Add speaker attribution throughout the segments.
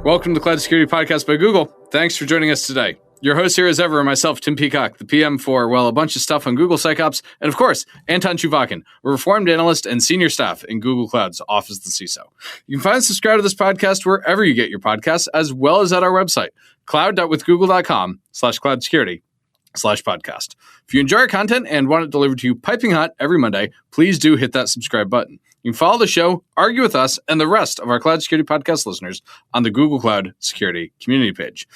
Speaker 1: Welcome to the Cloud Security Podcast by Google. Thanks for joining us today. Your host here as ever are myself, Tim Peacock, the PM for, well, a bunch of stuff on Google SecOps, and of course, Anton Chuvakin, a reformed analyst and senior staff in Google Cloud's Office of the CISO. You can find and subscribe to this podcast wherever you get your podcasts, as well as at our website, cloud.withgoogle.com/cloudsecurity/podcast. If you enjoy our content and want it delivered to you piping hot every Monday, please do hit that subscribe button. You can follow the show, argue with us, and the rest of our Cloud Security Podcast listeners on the Google Cloud Security community page.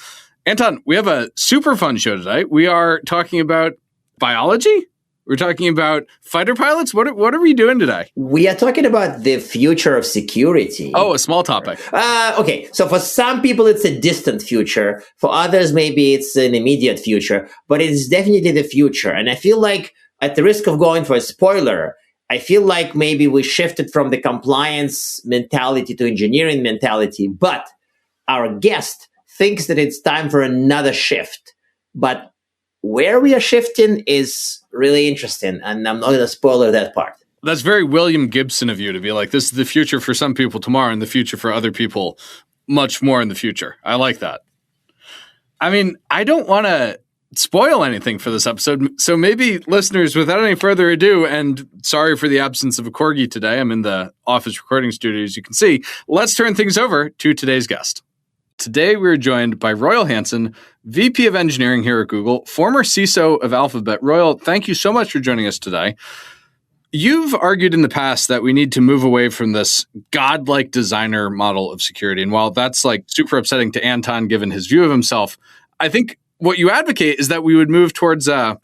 Speaker 1: Anton, we have a super fun show today. We are talking about biology. We're talking about fighter pilots. What are we doing today?
Speaker 2: We are talking about the future of security.
Speaker 1: Oh, a small topic.
Speaker 2: Okay, so for some people, it's a distant future. For others, maybe it's an immediate future. But it is definitely the future. And I feel like, at the risk of going for a spoiler, I feel like maybe we shifted from the compliance mentality to engineering mentality. But our guest thinks that it's time for another shift. But where we are shifting is really interesting, and I'm not going to spoiler that part.
Speaker 1: That's very William Gibson of you to be like, this is the future for some people tomorrow and the future for other people much more in the future. I like that. I mean, I don't want to spoil anything for this episode, so maybe listeners, without any further ado, and sorry for the absence of a corgi today, I'm in the office recording studio, as you can see, let's turn things over to today's guest. Today, we're joined by Royal Hansen, VP of Engineering here at Google, former CISO of Alphabet. Royal, thank you so much for joining us today. You've argued in the past that we need to move away from this godlike designer model of security. And while that's like super upsetting to Anton, given his view of himself, I think what you advocate is that we would move towards a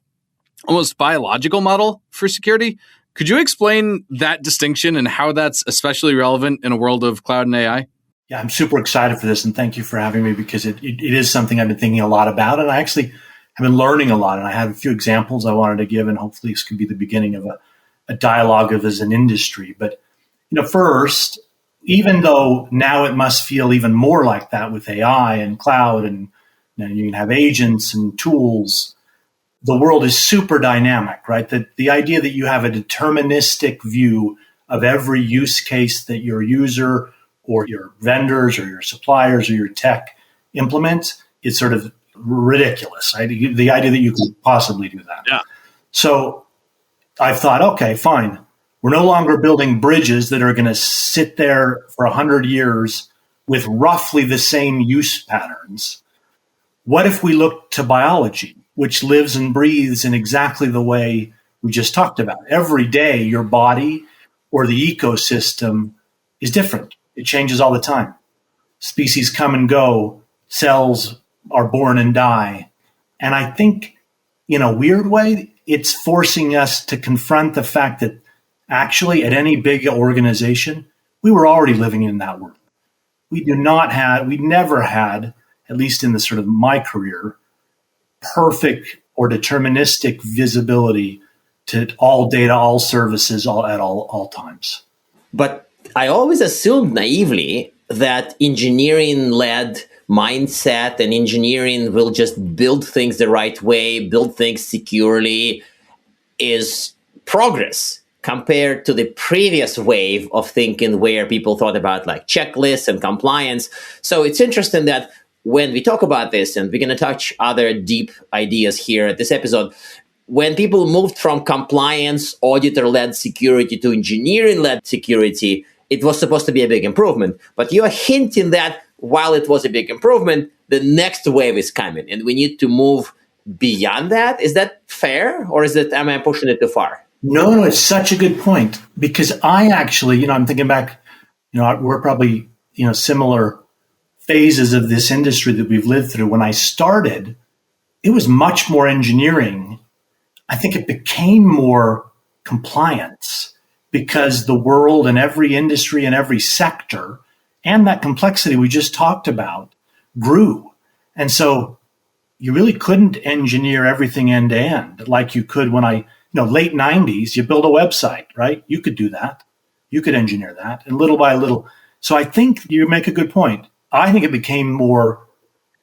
Speaker 1: almost biological model for security. Could you explain that distinction and how that's especially relevant in a world of cloud and AI?
Speaker 3: Yeah, I'm super excited for this, and thank you for having me, because it is something I've been thinking a lot about, and I actually have been learning a lot, and I have a few examples I wanted to give, and hopefully this could be the beginning of a dialogue of as an industry. But first, even though now it must feel even more like that with AI and cloud, and you can have agents and tools, the world is super dynamic, right? The idea that you have a deterministic view of every use case that your user or your vendors or your suppliers or your tech implement is sort of ridiculous. Right? The idea that you could possibly do that.
Speaker 1: Yeah.
Speaker 3: So I've thought, okay, fine. We're no longer building bridges that are going to sit there for 100 years with roughly the same use patterns. What if we look to biology, which lives and breathes in exactly the way we just talked about? Every day, your body or the ecosystem is different. It changes all the time. Species come and go. Cells are born and die. And I think, in a weird way, it's forcing us to confront the fact that actually at any big organization, we were already living in that world. We never had, at least in the sort of my career, perfect or deterministic visibility to all data, all services, at all times.
Speaker 2: But I always assumed naively that engineering-led mindset and engineering will just build things the right way, build things securely, is progress compared to the previous wave of thinking where people thought about like checklists and compliance. So it's interesting that when we talk about this, and we're going to touch other deep ideas here at this episode, when people moved from compliance, auditor-led security to engineering-led security, it was supposed to be a big improvement. But you are hinting that while it was a big improvement, the next wave is coming, and we need to move beyond that. Is that fair, or am I pushing it too far?
Speaker 3: No, it's such a good point, because I actually, I'm thinking back, we're probably, similar phases of this industry that we've lived through. When I started, it was much more engineering. I think it became more compliance, because the world and every industry and every sector and that complexity we just talked about grew. And so you really couldn't engineer everything end to end like you could when late 90s, you build a website, right? You could do that. You could engineer that, and little by little. So I think you make a good point. I think it became more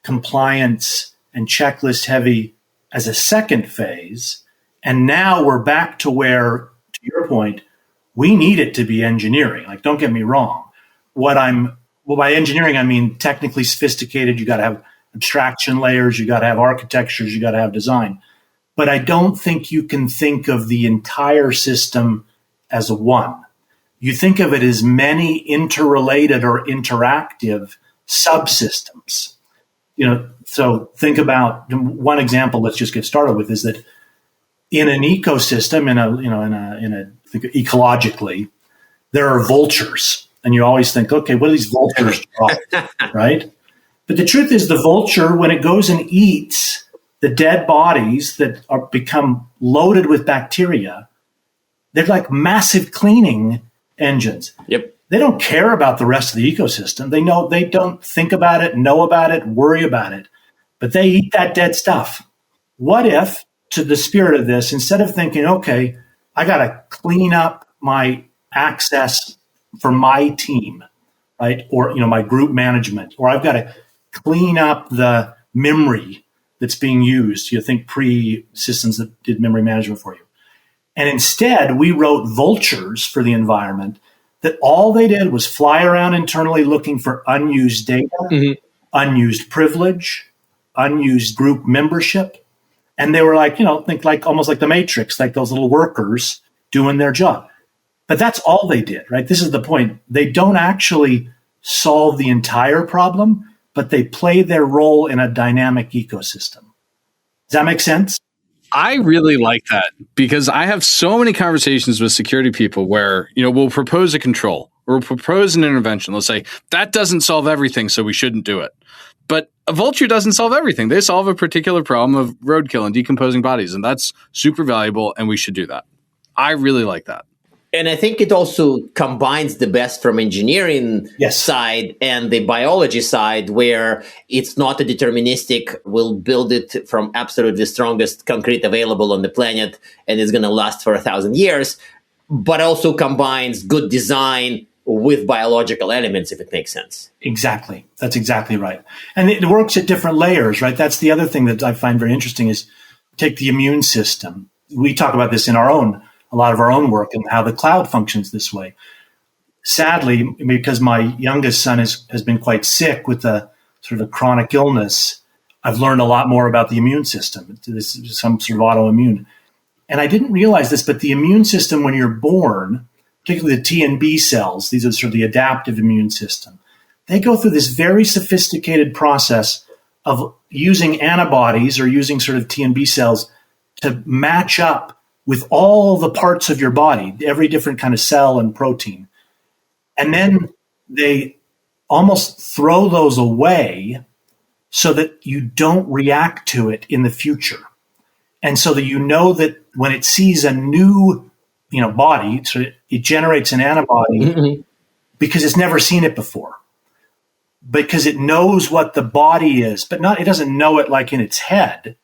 Speaker 3: compliance and checklist heavy as a second phase. And now we're back to where, to your point, we need it to be engineering. Like, don't get me wrong. What Well, by engineering, I mean technically sophisticated. You got to have abstraction layers. You got to have architectures. You got to have design. But I don't think you can think of the entire system as a one. You think of it as many interrelated or interactive subsystems. So think about one example. Let's just get started with is that in an ecosystem, ecologically, there are vultures, and you always think, okay, what do these vultures draw, right? But the truth is, the vulture, when it goes and eats the dead bodies that are become loaded with bacteria, they're like massive cleaning engines.
Speaker 2: Yep.
Speaker 3: They don't care about the rest of the ecosystem. They don't think about it, know about it, worry about it, but they eat that dead stuff. What if, to the spirit of this, instead of thinking, okay, I got to clean up my access for my team, right? Or, my group management, or I've got to clean up the memory that's being used. You think pre-systems that did memory management for you. And instead, we wrote vultures for the environment that all they did was fly around internally looking for unused data, unused privilege, unused group membership. And they were like, think like almost like the Matrix, like those little workers doing their job. But that's all they did, right? This is the point. They don't actually solve the entire problem, but they play their role in a dynamic ecosystem. Does that make sense?
Speaker 1: I really like that because I have so many conversations with security people where, we'll propose a control or we'll propose an intervention. They'll say, that doesn't solve everything, so we shouldn't do it. But a vulture doesn't solve everything. They solve a particular problem of roadkill and decomposing bodies, and that's super valuable, and we should do that. I really like that.
Speaker 2: And I think it also combines the best from engineering side and the biology side, where it's not a deterministic, we'll build it from absolutely strongest concrete available on the planet and it's going to last for 1,000 years, but also combines good design with biological elements, if it makes sense. Exactly.
Speaker 3: That's exactly right. And it works at different layers, right? That's the other thing that I find very interesting is take the immune system. We talk about this in a lot of our own work and how the cloud functions this way. Sadly, because my youngest son has been quite sick with a sort of a chronic illness, I've learned a lot more about the immune system. This is some sort of autoimmune. And I didn't realize this, but the immune system when you're born, particularly the T and B cells, these are sort of the adaptive immune system, they go through this very sophisticated process of using antibodies or using sort of T and B cells to match up with all the parts of your body, every different kind of cell and protein. And then they almost throw those away so that you don't react to it in the future. And so that that when it sees a new, body, so it generates an antibody because it's never seen it before. Because it knows what the body is, but it doesn't know it like in its head.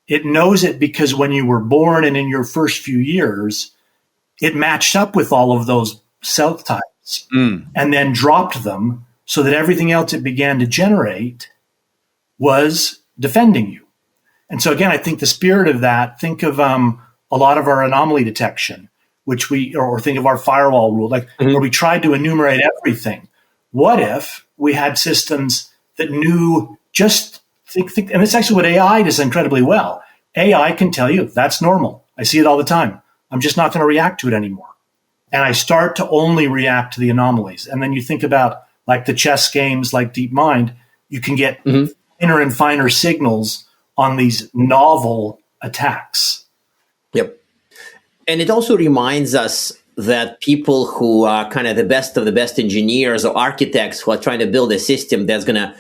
Speaker 3: It knows it because when you were born and in your first few years, it matched up with all of those cell types and then dropped them so that everything else it began to generate was defending you. And so again, I think the spirit of that, think of a lot of our anomaly detection, which or think of our firewall rule, where we tried to enumerate everything. What if we had systems that knew just think, and it's actually what AI does incredibly well. AI can tell you that's normal. I see it all the time. I'm just not going to react to it anymore. And I start to only react to the anomalies. And then you think about like the chess games, like DeepMind, you can get finer and finer signals on these novel attacks.
Speaker 2: Yep. And it also reminds us that people who are kind of the best of the best engineers or architects who are trying to build a system that's going to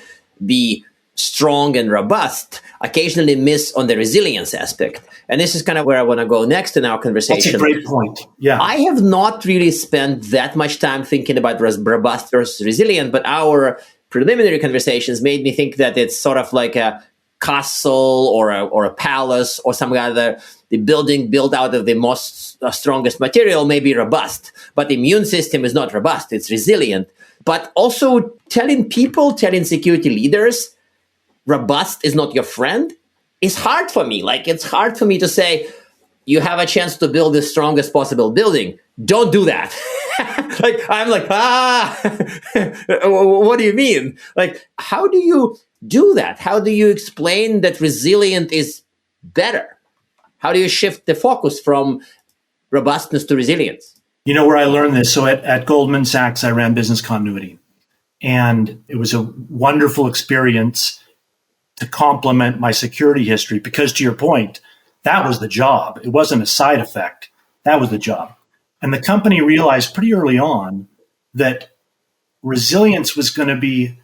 Speaker 2: be strong and robust occasionally miss on the resilience aspect. And this is kind of where I want to go next in our conversation.
Speaker 3: That's a great point. Yeah.
Speaker 2: I have not really spent that much time thinking about robust versus resilient, but our preliminary conversations made me think that it's sort of like a castle or a palace or some other. The building built out of the most strongest material may be robust, but the immune system is not robust. It's resilient. But also telling security leaders, robust is not your friend, is hard for me. Like, it's hard for me to say, you have a chance to build the strongest possible building. Don't do that. Like, I'm like, what do you mean? Like, how do you do that? How do you explain that resilient is better? How do you shift the focus from robustness to resilience?
Speaker 3: You know where I learned this? So at Goldman Sachs, I ran business continuity. And it was a wonderful experience to complement my security history because, to your point, that was the job. It wasn't a side effect. That was the job. And the company realized pretty early on that resilience was going to be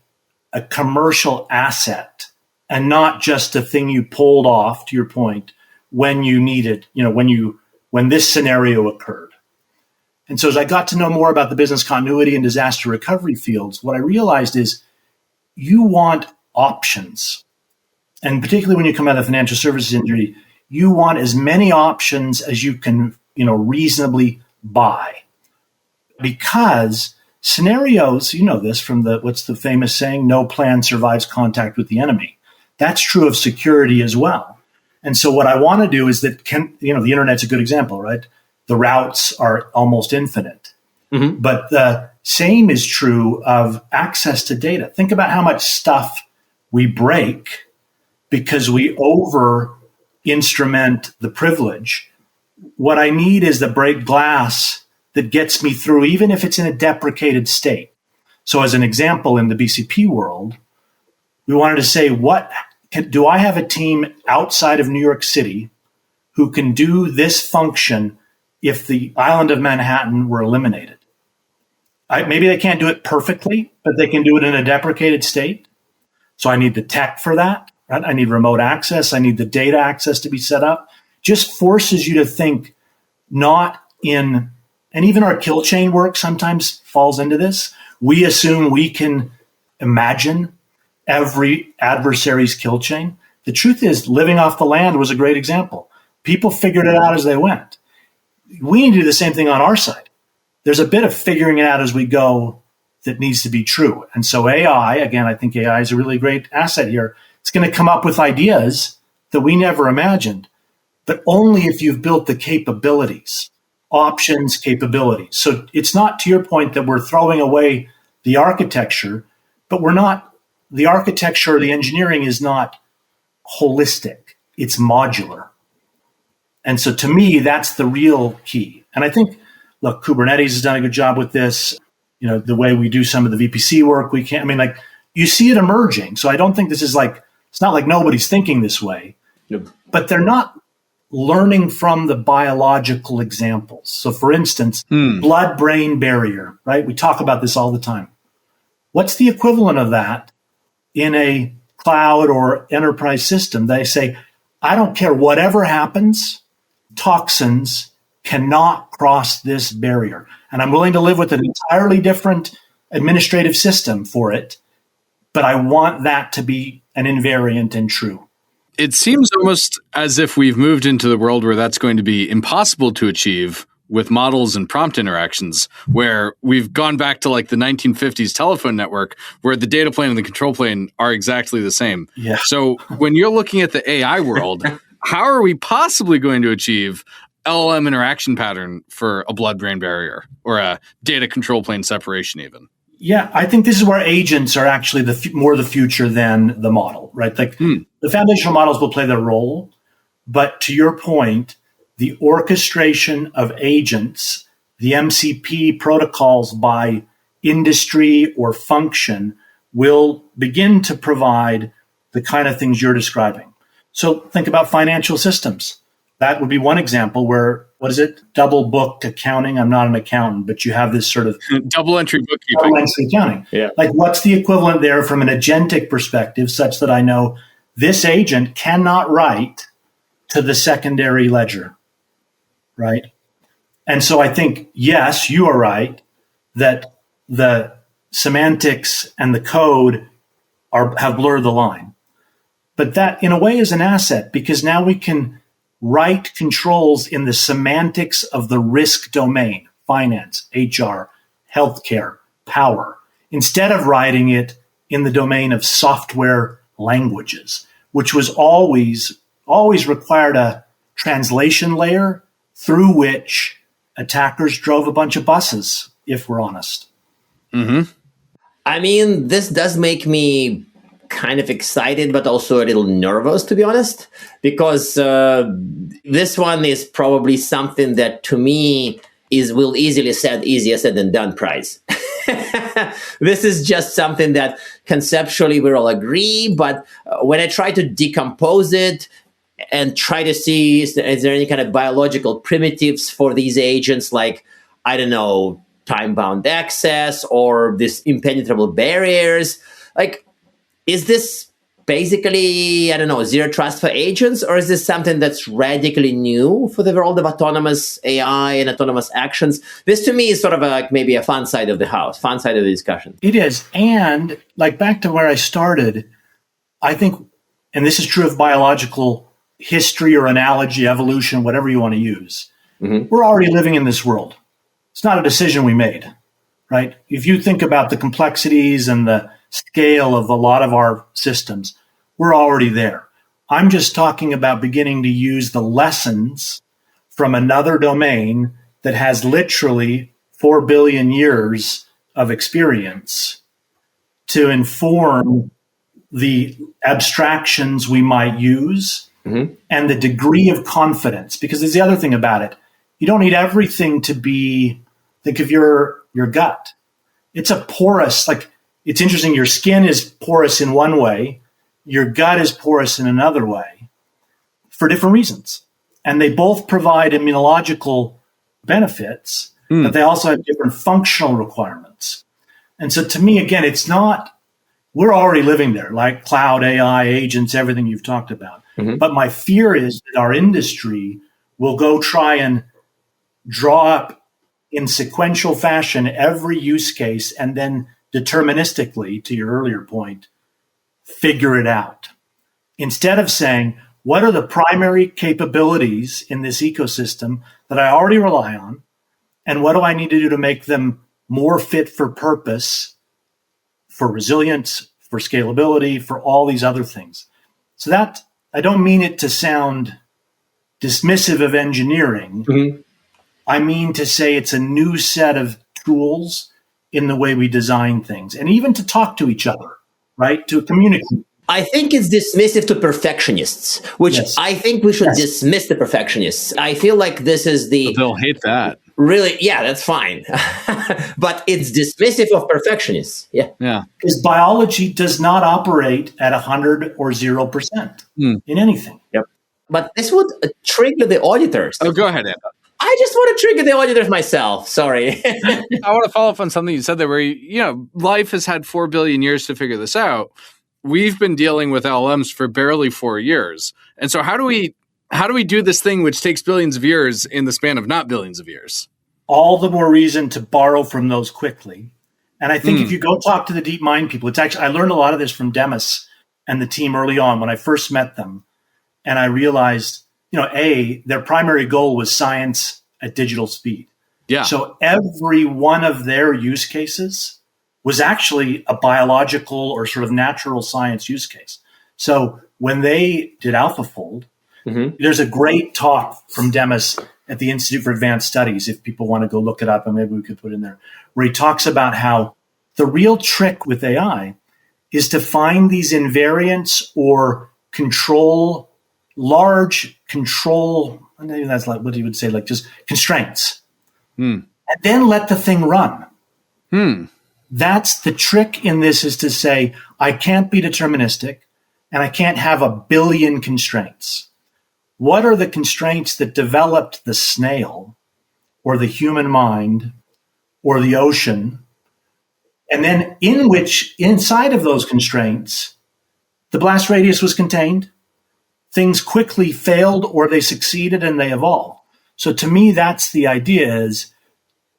Speaker 3: a commercial asset and not just a thing you pulled off, to your point, when you needed, when this scenario occurred. And so as I got to know more about the business continuity and disaster recovery fields, what I realized is you want options. And particularly when you come out of the financial services industry, you want as many options as you can, reasonably buy. Because scenarios, you know this from what's the famous saying, no plan survives contact with the enemy. That's true of security as well. And so what I want to do is that, the internet's a good example, right? The routes are almost infinite. Mm-hmm. But the same is true of access to data. Think about how much stuff we break because we over-instrument the privilege. What I need is the break glass that gets me through, even if it's in a deprecated state. So as an example, in the BCP world, we wanted to say, do I have a team outside of New York City who can do this function if the island of Manhattan were eliminated? Maybe they can't do it perfectly, but they can do it in a deprecated state. So I need the tech for that. Right? I need remote access. I need the data access to be set up. Just forces you to think not in, and even our kill chain work sometimes falls into this. We assume we can imagine every adversary's kill chain. The truth is, living off the land was a great example. People figured it out as they went. We need to do the same thing on our side. There's a bit of figuring it out as we go that needs to be true. And so AI, again, I think AI is a really great asset here. It's going to come up with ideas that we never imagined, but only if you've built the capabilities, options, capabilities. So it's not, to your point, that we're throwing away the architecture, but the architecture or the engineering is not holistic. It's modular. And so to me, that's the real key. And I think, look, Kubernetes has done a good job with this. The way we do some of the VPC work, you see it emerging. So I don't think this is it's not like nobody's thinking this way, Yep. But they're not learning from the biological examples. So for instance, blood-brain barrier, right? We talk about this all the time. What's the equivalent of that in a cloud or enterprise system? They say, I don't care whatever happens, toxins cannot cross this barrier. And I'm willing to live with an entirely different administrative system for it, but I want that to be an invariant and true.
Speaker 1: It seems almost as if we've moved into the world where that's going to be impossible to achieve with models and prompt interactions, where we've gone back to the 1950s telephone network where the data plane and the control plane are exactly the same.
Speaker 3: Yeah.
Speaker 1: So when you're looking at the AI world, how are we possibly going to achieve LLM interaction pattern for a blood-brain barrier or a data control plane separation even?
Speaker 3: Yeah, I think this is where agents are actually more the future than the model, right? The foundational models will play their role, but to your point, the orchestration of agents, the MCP protocols by industry or function will begin to provide the kind of things you're describing. So think about financial systems. That would be one example where, double booked accounting? I'm not an accountant, but you have this sort of
Speaker 1: double entry bookkeeping.
Speaker 3: Double entry accounting.
Speaker 2: Yeah.
Speaker 3: What's the equivalent there from an agentic perspective, such that I know this agent cannot write to the secondary ledger, right? And so I think, yes, you are right that the semantics and the code have blurred the line. But that, in a way, is an asset because now we can write controls in the semantics of the risk domain, finance, HR, healthcare, power, instead of writing it in the domain of software languages, which was always required a translation layer through which attackers drove a bunch of buses if we're honest.
Speaker 1: Mm-hmm.
Speaker 2: I mean, this does make me kind of excited, but also a little nervous, to be honest, because this one is probably something that to me will easier said than done prize. This is just something that conceptually we all agree, but when I try to decompose it and try to see is there any kind of biological primitives for these agents, like, I don't know, time-bound access or these impenetrable barriers, like, is this basically, I don't know, zero trust for agents, or is this something that's radically new for the world of autonomous AI and autonomous actions? This to me is sort of maybe a fun side of the house, fun side of the discussion.
Speaker 3: It is. And like back to where I started, I think, and this is true of biological history or analogy, evolution, whatever you want to use, we're already living in this world. It's not a decision we made, right? If you think about the complexities and the scale of a lot of our systems, we're already there. I'm just talking about beginning to use the lessons from another domain that has literally 4 billion years of experience to inform the abstractions we might use and the degree of confidence. Because there's the other thing about it. You don't need everything to be, think of your gut. It's a porous, like, it's interesting. Your skin is porous in one way. Your gut is porous in another way for different reasons. And they both provide immunological benefits, but they also have different functional requirements. And so to me, again, it's not, we're already living there, like cloud, AI, agents, everything you've talked about. But my fear is that our industry will go try and draw up in sequential fashion every use case and then deterministically, to your earlier point, figure it out. Instead of saying, what are the primary capabilities in this ecosystem that I already rely on? And what do I need to do to make them more fit for purpose, for resilience, for scalability, for all these other things? So that, I don't mean it to sound dismissive of engineering. I mean to say it's a new set of tools in the way we design things, and even to talk to each other, right? To communicate.
Speaker 2: I think it's dismissive to perfectionists, which I think we should dismiss the perfectionists. I feel like this is
Speaker 1: They'll hate that.
Speaker 2: Really, yeah, that's fine. But it's dismissive of perfectionists. Yeah.
Speaker 3: Because biology does not operate at 100 or 0% in anything.
Speaker 2: Yep. But this would trigger the auditors.
Speaker 1: Oh, go ahead, Anna.
Speaker 2: I just want to trigger the auditors myself. Sorry.
Speaker 1: I want to follow up on something you said there where, life has had 4 billion years to figure this out. We've been dealing with LLMs for barely 4 years. And so how do we do this thing which takes billions of years in the span of not billions of years?
Speaker 3: All the more reason to borrow from those quickly. And I think if you go talk to the DeepMind people, it's actually, I learned a lot of this from Demis and the team early on when I first met them. And I realized, their primary goal was science at digital speed.
Speaker 1: Yeah.
Speaker 3: So every one of their use cases was actually a biological or sort of natural science use case. So when they did AlphaFold, there's a great talk from Demis at the Institute for Advanced Studies, if people want to go look it up, and maybe we could put it in there, where he talks about how the real trick with AI is to find these invariants or large control, maybe that's like what he would say, like just constraints, and then let the thing run. That's the trick in this, is to say, I can't be deterministic and I can't have a billion constraints. What are the constraints that developed the snail or the human mind or the ocean? And then inside of those constraints, the blast radius was contained. Things quickly failed or they succeeded and they evolved. So to me, that's the idea, is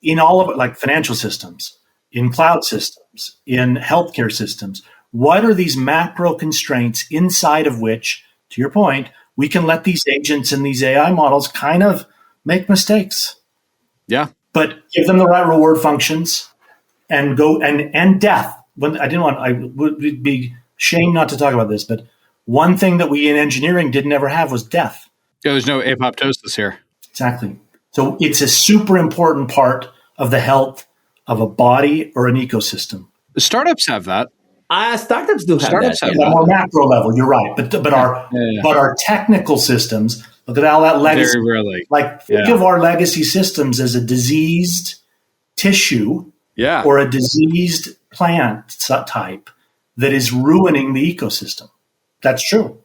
Speaker 3: in all of it, like financial systems, in cloud systems, in healthcare systems, what are these macro constraints inside of which, to your point, we can let these agents and these AI models kind of make mistakes.
Speaker 1: Yeah.
Speaker 3: But give them the right reward functions and go and death. I would be ashamed not to talk about this, but one thing that we in engineering didn't ever have was death.
Speaker 1: Yeah, there's no apoptosis here.
Speaker 3: Exactly. So it's a super important part of the health of a body or an ecosystem.
Speaker 1: Startups have that.
Speaker 2: Startups do have
Speaker 1: Startups
Speaker 2: that.
Speaker 1: have
Speaker 3: At a more macro level, you're right. But our technical systems, look at all that legacy.
Speaker 1: Very rarely.
Speaker 3: Like think of our legacy systems as a diseased tissue or a diseased plant type that is ruining the ecosystem. That's true.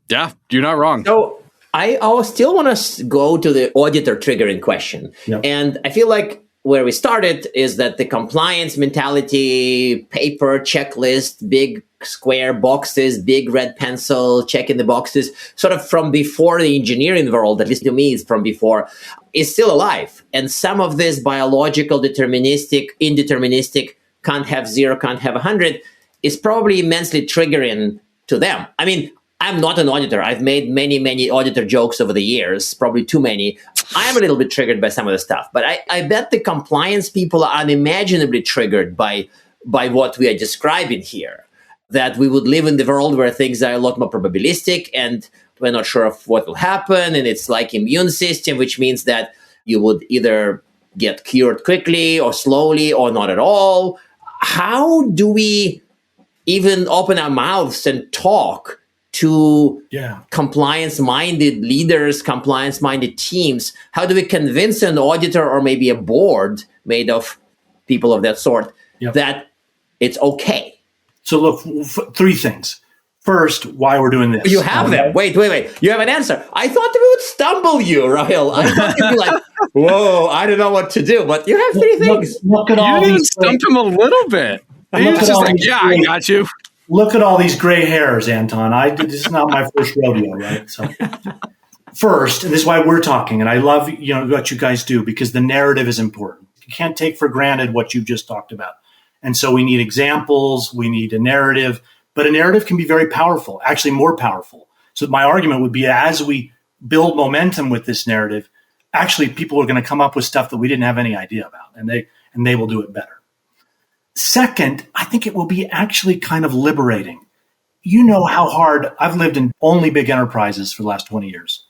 Speaker 1: Yeah, you're not wrong.
Speaker 2: So I still want to go to the auditor triggering question.
Speaker 3: Yep.
Speaker 2: And I feel like where we started is that the compliance mentality, paper, checklist, big square boxes, big red pencil, checking the boxes, sort of from before the engineering world, at least to me, is from before, is still alive. And some of this biological, deterministic, indeterministic, can't have 0, can't have 100, is probably immensely triggering to them. I mean, I'm not an auditor. I've made many auditor jokes over the years, probably too many. I am a little bit triggered by some of the stuff, but I bet the compliance people are unimaginably triggered by what we are describing here, that we would live in the world where things are a lot more probabilistic and we're not sure of what will happen. And it's like immune system, which means that you would either get cured quickly or slowly or not at all. How do we even open our mouths and talk to compliance-minded leaders, compliance-minded teams? How do we convince an auditor or maybe a board made of people of that sort that it's okay?
Speaker 3: So look, 3 things. First, why we're doing this.
Speaker 2: You have them. Wait. You have an answer. I thought we would stumble you, Rahil. I thought you'd be like, whoa, I don't know what to do. But you have 3 things.
Speaker 3: Look at all
Speaker 1: You
Speaker 3: these.
Speaker 1: stumped him a little bit. He was just like, I got you.
Speaker 3: Look at all these gray hairs, Anton. This is not my first rodeo, right? So, first, and this is why we're talking, and I love what you guys do because the narrative is important. You can't take for granted what you've just talked about, and so we need examples. We need a narrative, but a narrative can be very powerful, actually more powerful. So my argument would be, as we build momentum with this narrative, actually people are going to come up with stuff that we didn't have any idea about, and they will do it better. Second, I think it will be actually kind of liberating. You know how hard I've lived in only big enterprises for the last 20 years.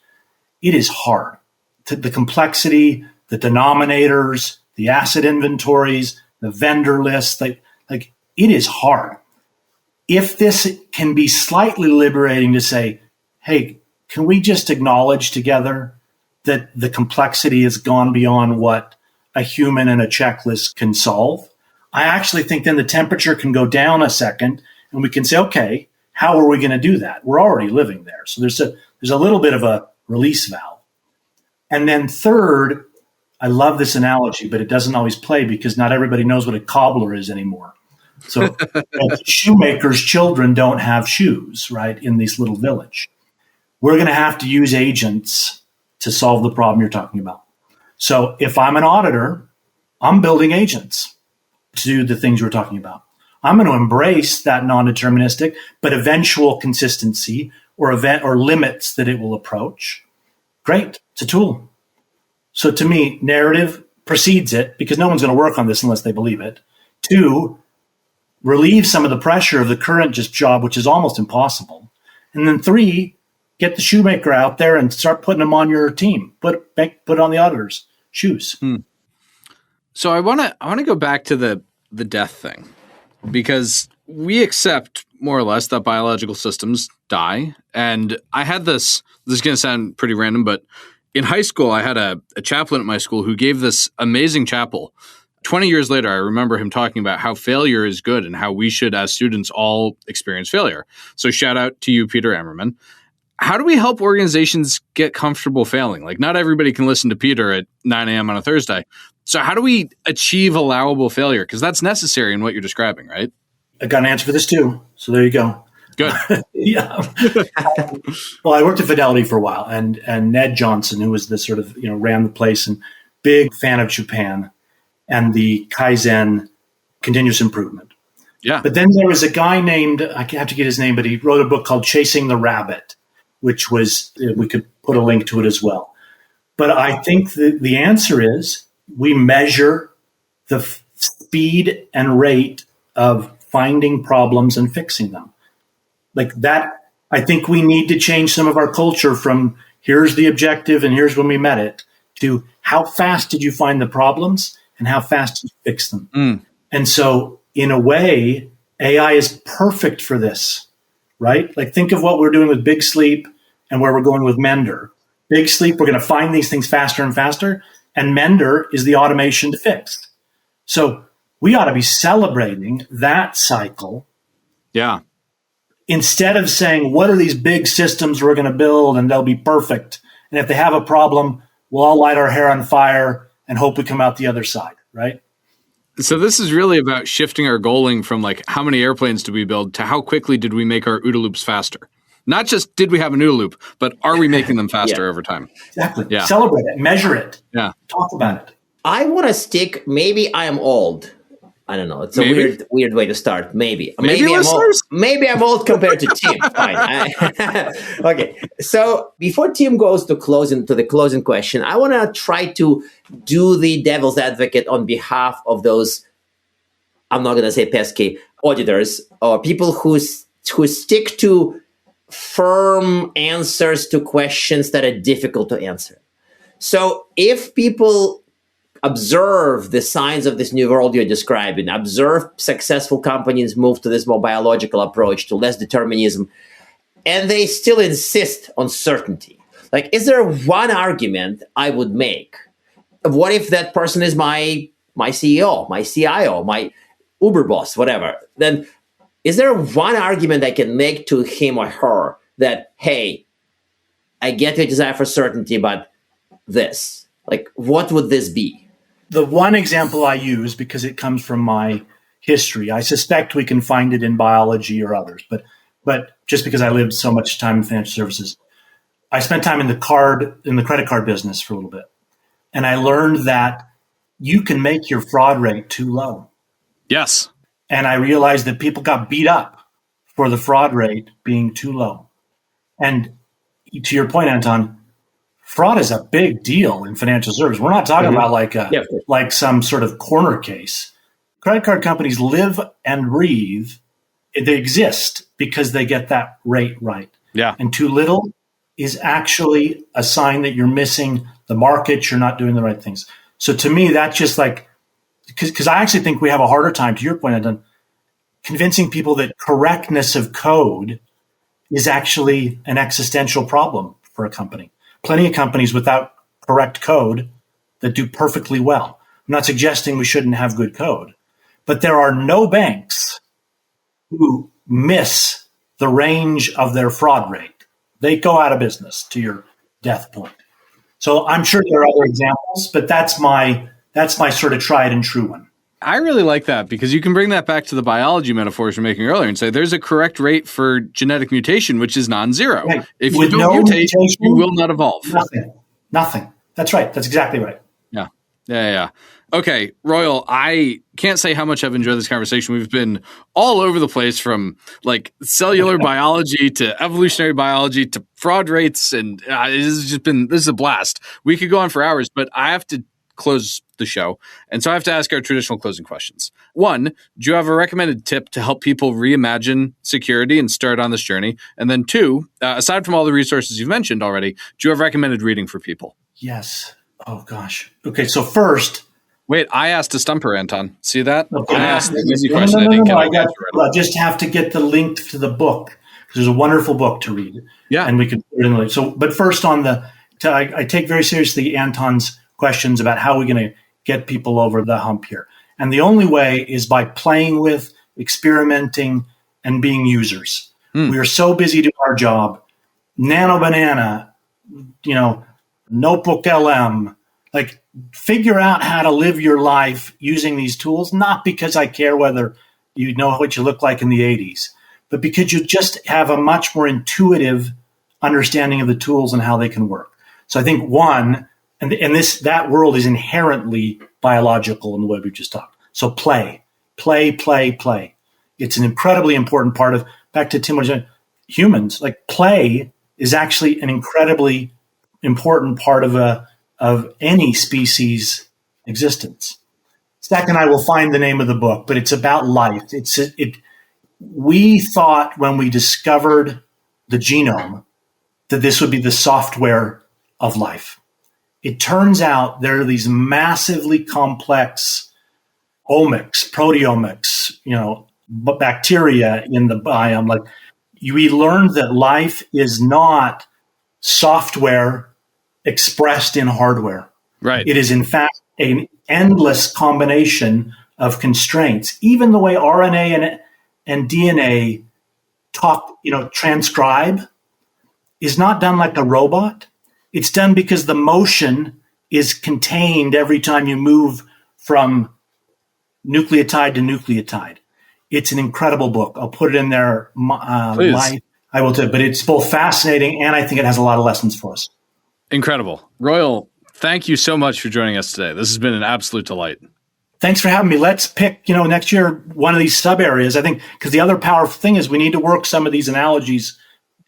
Speaker 3: It is hard. The complexity, the denominators, the asset inventories, the vendor lists, it is hard. If this can be slightly liberating to say, hey, can we just acknowledge together that the complexity has gone beyond what a human and a checklist can solve? I actually think then the temperature can go down a second and we can say, okay, how are we going to do that? We're already living there. So there's a little bit of a release valve. And then third, I love this analogy, but it doesn't always play because not everybody knows what a cobbler is anymore. So shoemakers' children don't have shoes, right, in this little village. We're going to have to use agents to solve the problem you're talking about. So if I'm an auditor, I'm building agents to do the things we're talking about. I'm going to embrace that non-deterministic, but eventual consistency or limits that it will approach. Great. It's a tool. So to me, narrative precedes it because no one's going to work on this unless they believe it. 2, relieve some of the pressure of the current job, which is almost impossible. And then 3, get the shoemaker out there and start putting them on your team. Put on the auditor's shoes.
Speaker 1: So I want to go back to the death thing because we accept more or less that biological systems die. And I had this is going to sound pretty random, but in high school, I had a chaplain at my school who gave this amazing chapel. 20 years later, I remember him talking about how failure is good and how we should, as students, all experience failure. So shout out to you, Peter Ammerman. How do we help organizations get comfortable failing? Like, not everybody can listen to Peter at 9 a.m. on a Thursday. So how do we achieve allowable failure? Because that's necessary in what you're describing, right?
Speaker 3: I got an answer for this too. So there you go.
Speaker 1: Good.
Speaker 3: Yeah. Well, I worked at Fidelity for a while, and Ned Johnson, who was the sort of, ran the place, and big fan of Japan and the Kaizen continuous improvement.
Speaker 1: Yeah.
Speaker 3: But then there was a guy named, I have to get his name, but he wrote a book called Chasing the Rabbit, which was, we could put a link to it as well. But I think the answer is we measure the speed and rate of finding problems and fixing them. Like that, I think we need to change some of our culture from here's the objective and here's when we met it to how fast did you find the problems and how fast you fix them. And so in a way, AI is perfect for this, right? Like think of what we're doing with Big Sleep and where we're going with Mender. Big Sleep, we're going to find these things faster and faster. And Mender is the automation to fix. So we ought to be celebrating that cycle.
Speaker 1: Yeah.
Speaker 3: Instead of saying, what are these big systems we're going to build and they'll be perfect? And if they have a problem, we'll all light our hair on fire and hope we come out the other side, right?
Speaker 1: So this is really about shifting our goaling from like how many airplanes did we build to how quickly did we make our OODA loops faster? Not just did we have an OODA loop, but are we making them faster over time?
Speaker 3: Exactly.
Speaker 1: Yeah.
Speaker 3: Celebrate it. Measure it.
Speaker 1: Yeah.
Speaker 3: Talk about it.
Speaker 2: I want to stick, maybe I am old. I don't know. It's a weird way to start. Maybe I'm old compared to Tim. Fine. Okay. So before Tim goes to the closing question, I want to try to do the devil's advocate on behalf of those, I'm not going to say pesky auditors or people who stick to firm answers to questions that are difficult to answer. So if people observe the signs of this new world you're describing, observe successful companies move to this more biological approach, to less determinism, and they still insist on certainty. Like, is there one argument I would make? What if that person is my CEO, my CIO, my Uber boss, whatever? Then is there one argument I can make to him or her that, hey, I get your desire for certainty, but this, like, what would this be?
Speaker 3: The one example I use, because it comes from my history, I suspect we can find it in biology or others, but just because I lived so much time in financial services, I spent time in the credit card business for a little bit. And I learned that you can make your fraud rate too low.
Speaker 1: Yes.
Speaker 3: And I realized that people got beat up for the fraud rate being too low. And to your point, Anton, fraud is a big deal in financial services. We're not talking about like some sort of corner case. Credit card companies live and breathe. They exist because they get that rate right.
Speaker 1: Yeah.
Speaker 3: And too little is actually a sign that you're missing the market. You're not doing the right things. So to me, that's just like, because I actually think we have a harder time, to your point, Anton, convincing people that correctness of code is actually an existential problem for a company. Plenty of companies without correct code that do perfectly well. I'm not suggesting we shouldn't have good code, but there are no banks who miss the range of their fraud rate. They go out of business, to your death point. So I'm sure there are other examples, but that's my sort of tried and true one.
Speaker 1: I really like that because you can bring that back to the biology metaphors you're making earlier and say there's a correct rate for genetic mutation, which is non-zero.
Speaker 3: Right.
Speaker 1: If you don't mutate, you will not evolve.
Speaker 3: Nothing. That's right. That's exactly right.
Speaker 1: Yeah. Okay, Royal, I can't say how much I've enjoyed this conversation. We've been all over the place from like cellular biology to evolutionary biology to fraud rates. And this is a blast. We could go on for hours, but I have to close the show. And so I have to ask our traditional closing questions. One, do you have a recommended tip to help people reimagine security and start on this journey? And then two, aside from all the resources you've mentioned already, do you have recommended reading for people?
Speaker 3: Yes. Oh, gosh. Okay, so first.
Speaker 1: Wait, I asked a stumper, Anton. See that?
Speaker 3: Okay.
Speaker 1: I asked the easy question.
Speaker 3: I just have to get the link to the book. There's a wonderful book to read.
Speaker 1: Yeah.
Speaker 3: And we could put it in the link. So, but first I take very seriously Anton's questions about how we're going to get people over the hump here. And the only way is by playing with, experimenting, and being users. We are so busy doing our job. Nano Banana, Notebook LM, like figure out how to live your life using these tools, not because I care whether you know what you look like in the 80s, but because you just have a much more intuitive understanding of the tools and how they can work. So I think one, and that world is inherently biological in the way we just talked. So play. It's an incredibly important part of, back to Tim, humans, like play is actually an incredibly important part of any species existence. Second, I will find the name of the book, but it's about life. We thought when we discovered the genome that this would be the software of life. it turns out there are these massively complex omics, proteomics, bacteria in the biome. Like we learned that life is not software expressed in hardware.
Speaker 1: Right.
Speaker 3: It is in fact an endless combination of constraints. Even the way RNA and DNA transcribe is not done like a robot. It's done because the motion is contained every time you move from nucleotide to nucleotide. It's an incredible book. I'll put it in there.
Speaker 1: Please.
Speaker 3: I will too. But it's both fascinating and I think it has a lot of lessons for us.
Speaker 1: Incredible. Royal, thank you so much for joining us today. This has been an absolute delight.
Speaker 3: Thanks for having me. Let's pick, next year, one of these sub areas. I think because the other powerful thing is we need to work some of these analogies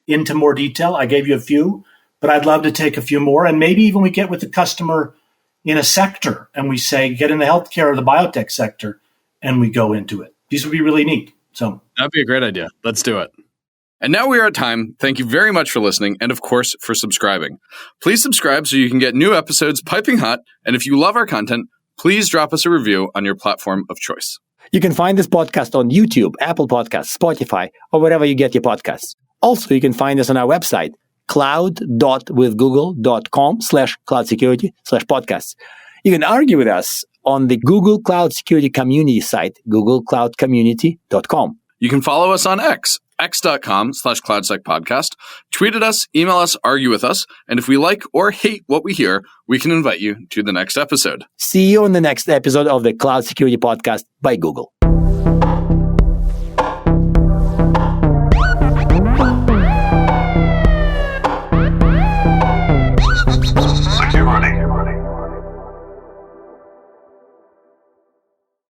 Speaker 3: into more detail. I gave you a few, but I'd love to take a few more. And maybe even we get with the customer in a sector and we say, get in the healthcare or the biotech sector, and we go into it. These would be really neat. So
Speaker 1: that'd be a great idea. Let's do it. And now we are at time. Thank you very much for listening and, of course, for subscribing. Please subscribe so you can get new episodes piping hot. And if you love our content, please drop us a review on your platform of choice.
Speaker 4: You can find this podcast on YouTube, Apple Podcasts, Spotify, or wherever you get your podcasts. Also, you can find us on our website, cloud.withgoogle.com/cloudsecurity/podcasts. You can argue with us on the Google Cloud Security Community site, googlecloudcommunity.com.
Speaker 1: You can follow us on x.com/cloudsecpodcast, tweet at us, email us, argue with us, and if we like or hate what we hear, we can invite you to the next episode.
Speaker 4: See you in the next episode of the Cloud Security Podcast by Google.
Speaker 5: Security.